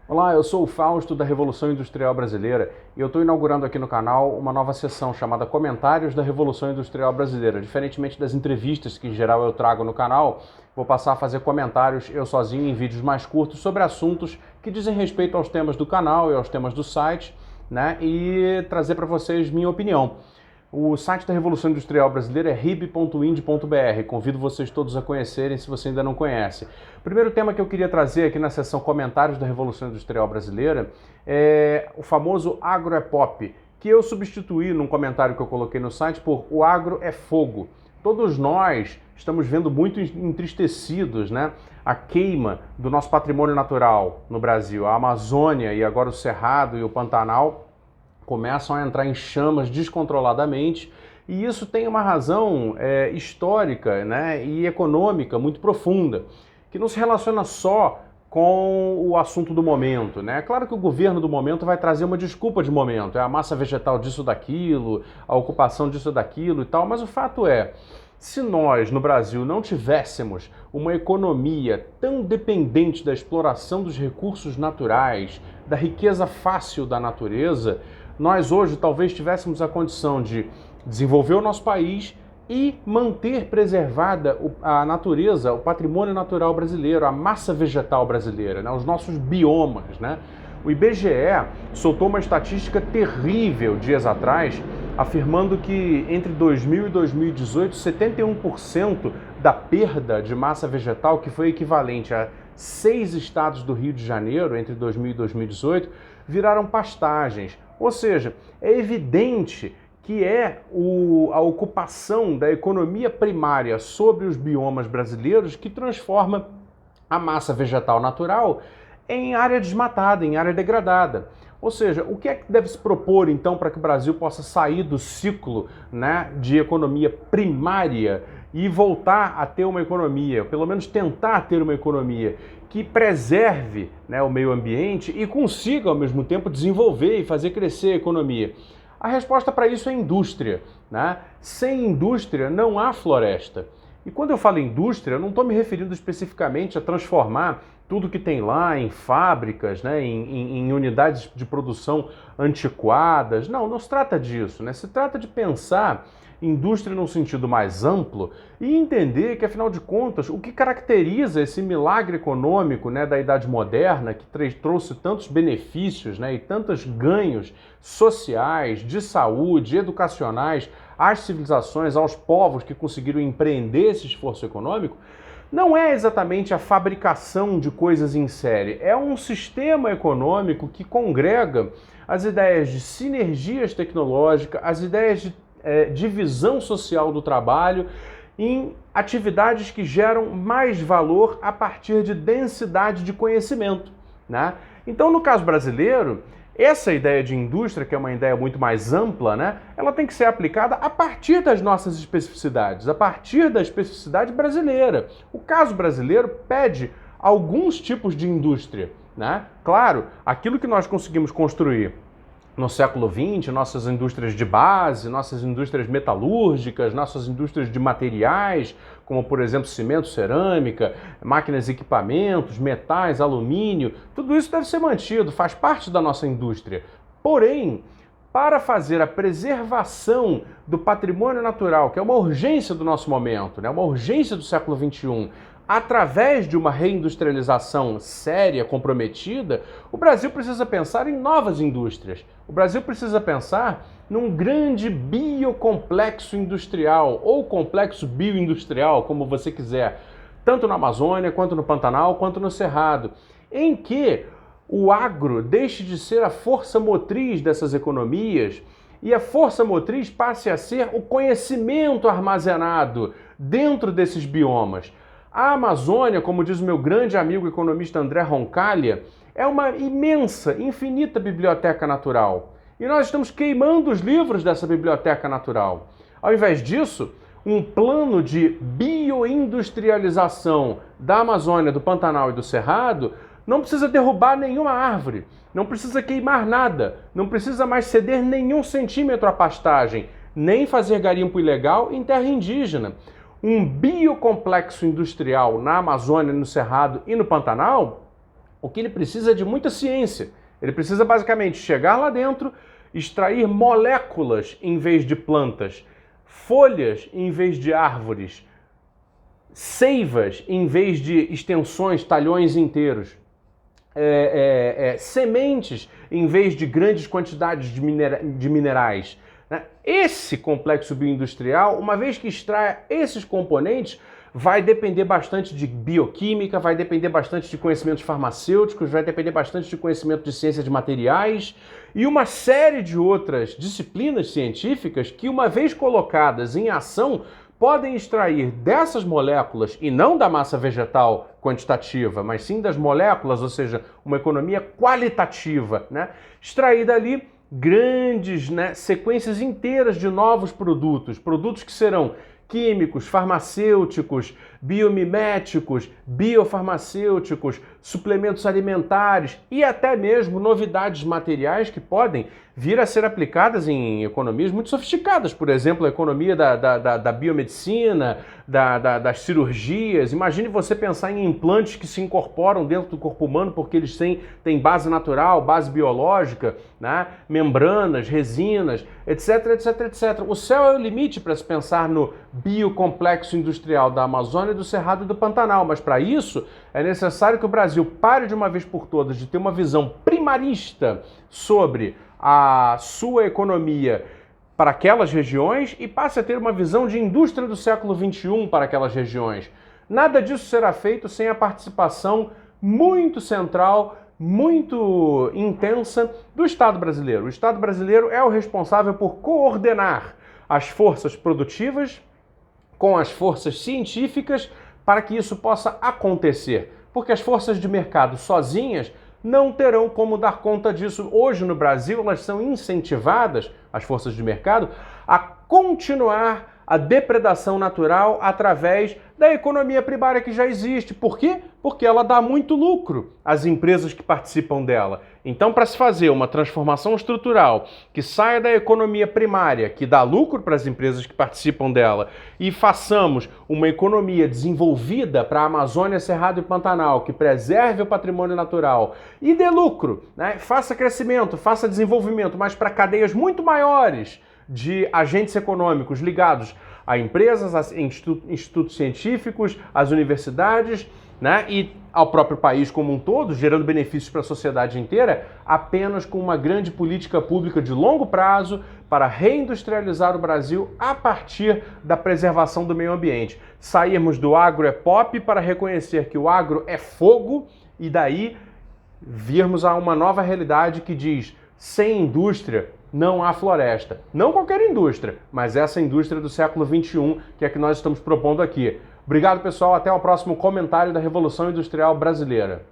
Olá, eu sou o Fausto da Revolução Industrial Brasileira e eu estou inaugurando aqui no canal uma nova seção chamada Comentários da Revolução Industrial Brasileira. Diferentemente das entrevistas que em geral eu trago no canal, vou passar a fazer comentários eu sozinho em vídeos mais curtos sobre assuntos que dizem respeito aos temas do canal e aos temas do site, né? E trazer para vocês minha opinião. O site da Revolução Industrial Brasileira é rib.ind.br. Convido vocês todos a conhecerem se você ainda não conhece. O primeiro tema que eu queria trazer aqui na seção Comentários da Revolução Industrial Brasileira é o famoso Agro é Pop, que eu substituí num comentário que eu coloquei no site por O Agro é Fogo. Todos nós estamos vendo muito entristecidos, né, a queima do nosso patrimônio natural no Brasil. A Amazônia e agora o Cerrado e o Pantanal começam a entrar em chamas descontroladamente, e isso tem uma razão histórica, né, e econômica muito profunda, que não se relaciona só com o assunto do momento, né? Claro que o governo do momento vai trazer uma desculpa de momento, é a massa vegetal disso daquilo, a ocupação disso daquilo e tal, mas o fato é, se nós no Brasil não tivéssemos uma economia tão dependente da exploração dos recursos naturais, da riqueza fácil da natureza, nós hoje talvez tivéssemos a condição de desenvolver o nosso país e manter preservada a natureza, o patrimônio natural brasileiro, a massa vegetal brasileira, né? Os nossos biomas, né? O IBGE soltou uma estatística terrível dias atrás, afirmando que entre 2000 e 2018, 71% da perda de massa vegetal, que foi equivalente a 6 estados do Rio de Janeiro entre 2000 e 2018, viraram pastagens. Ou seja, é evidente que a ocupação da economia primária sobre os biomas brasileiros que transforma a massa vegetal natural em área desmatada, em área degradada. Ou seja, o que é que deve se propor então para que o Brasil possa sair do ciclo, né, de economia primária e voltar a ter uma economia, pelo menos tentar ter uma economia que preserve, né, o meio ambiente e consiga ao mesmo tempo desenvolver e fazer crescer a economia? A resposta para isso é indústria, né? Sem indústria não há floresta. E quando eu falo indústria, eu não estou me referindo especificamente a transformar tudo que tem lá em fábricas, né, em unidades de produção antiquadas. Não, não se trata disso, né? Se trata de pensar indústria num sentido mais amplo e entender que, afinal de contas, o que caracteriza esse milagre econômico, né, da Idade Moderna, que trouxe tantos benefícios, né, e tantos ganhos sociais, de saúde, educacionais às civilizações, aos povos que conseguiram empreender esse esforço econômico, não é exatamente a fabricação de coisas em série, é um sistema econômico que congrega as ideias de sinergias tecnológicas, as ideias de divisão social do trabalho em atividades que geram mais valor a partir de densidade de conhecimento, né? Então, no caso brasileiro, essa ideia de indústria, que é uma ideia muito mais ampla, né, ela tem que ser aplicada a partir das nossas especificidades, a partir da especificidade brasileira. O caso brasileiro pede alguns tipos de indústria, né? Claro, aquilo que nós conseguimos construir no século XX, nossas indústrias de base, nossas indústrias metalúrgicas, nossas indústrias de materiais, como por exemplo cimento, cerâmica, máquinas e equipamentos, metais, alumínio, tudo isso deve ser mantido, faz parte da nossa indústria. Porém, para fazer a preservação do patrimônio natural, que é uma urgência do nosso momento, né, uma urgência do século XXI, através de uma reindustrialização séria, comprometida, o Brasil precisa pensar em novas indústrias. O Brasil precisa pensar num grande biocomplexo industrial, ou complexo bioindustrial, como você quiser, tanto na Amazônia, quanto no Pantanal, quanto no Cerrado, em que o agro deixe de ser a força motriz dessas economias e a força motriz passe a ser o conhecimento armazenado dentro desses biomas. A Amazônia, como diz o meu grande amigo economista André Roncalha, é uma imensa, infinita biblioteca natural. E nós estamos queimando os livros dessa biblioteca natural. Ao invés disso, um plano de bioindustrialização da Amazônia, do Pantanal e do Cerrado não precisa derrubar nenhuma árvore, não precisa queimar nada, não precisa mais ceder nenhum centímetro à pastagem, nem fazer garimpo ilegal em terra indígena. Um biocomplexo industrial na Amazônia, no Cerrado e no Pantanal O que ele precisa é de muita ciência. Ele precisa basicamente chegar lá dentro, extrair moléculas em vez de plantas, folhas em vez de árvores, seivas em vez de extensões, talhões inteiros, sementes em vez de grandes quantidades de minerais. Né? Esse complexo bioindustrial, uma vez que extraia esses componentes, vai depender bastante de bioquímica, vai depender bastante de conhecimentos farmacêuticos, vai depender bastante de conhecimento de ciência de materiais e uma série de outras disciplinas científicas que, uma vez colocadas em ação, podem extrair dessas moléculas, e não da massa vegetal quantitativa, mas sim das moléculas, ou seja, uma economia qualitativa, né? Extrair dali grandes, né, sequências inteiras de novos produtos, produtos que serão químicos, farmacêuticos, biomiméticos, biofarmacêuticos, suplementos alimentares e até mesmo novidades materiais que podem vir a ser aplicadas em economias muito sofisticadas. Por exemplo, a economia da biomedicina, das cirurgias. Imagine você pensar em implantes que se incorporam dentro do corpo humano porque eles têm base natural, base biológica, né? Membranas, resinas, etc, etc, etc. O céu é o limite para se pensar no biocomplexo industrial da Amazônia, do Cerrado e do Pantanal, mas para isso é necessário que o Brasil pare de uma vez por todas de ter uma visão primarista sobre a sua economia para aquelas regiões e passe a ter uma visão de indústria do século XXI para aquelas regiões. Nada disso será feito sem a participação muito central, muito intensa do Estado brasileiro. O Estado brasileiro é o responsável por coordenar as forças produtivas com as forças científicas para que isso possa acontecer. Porque as forças de mercado sozinhas não terão como dar conta disso. Hoje no Brasil elas são incentivadas, as forças de mercado, a continuar a depredação natural através da economia primária que já existe. Por quê? Porque ela dá muito lucro às empresas que participam dela. Então, para se fazer uma transformação estrutural que saia da economia primária, que dá lucro para as empresas que participam dela, e façamos uma economia desenvolvida para a Amazônia, Cerrado e Pantanal, que preserve o patrimônio natural e dê lucro, né? Faça crescimento, faça desenvolvimento, mas para cadeias muito maiores de agentes econômicos ligados a empresas, a institutos científicos, às universidades, né, e ao próprio país como um todo, gerando benefícios para a sociedade inteira, apenas com uma grande política pública de longo prazo para reindustrializar o Brasil a partir da preservação do meio ambiente. Sairmos do agro é pop para reconhecer que o agro é fogo e daí virmos a uma nova realidade que diz: sem indústria não há floresta. Não qualquer indústria, mas essa indústria do século XXI que é que nós estamos propondo aqui. Obrigado, pessoal. Até o próximo comentário da Revolução Industrial Brasileira.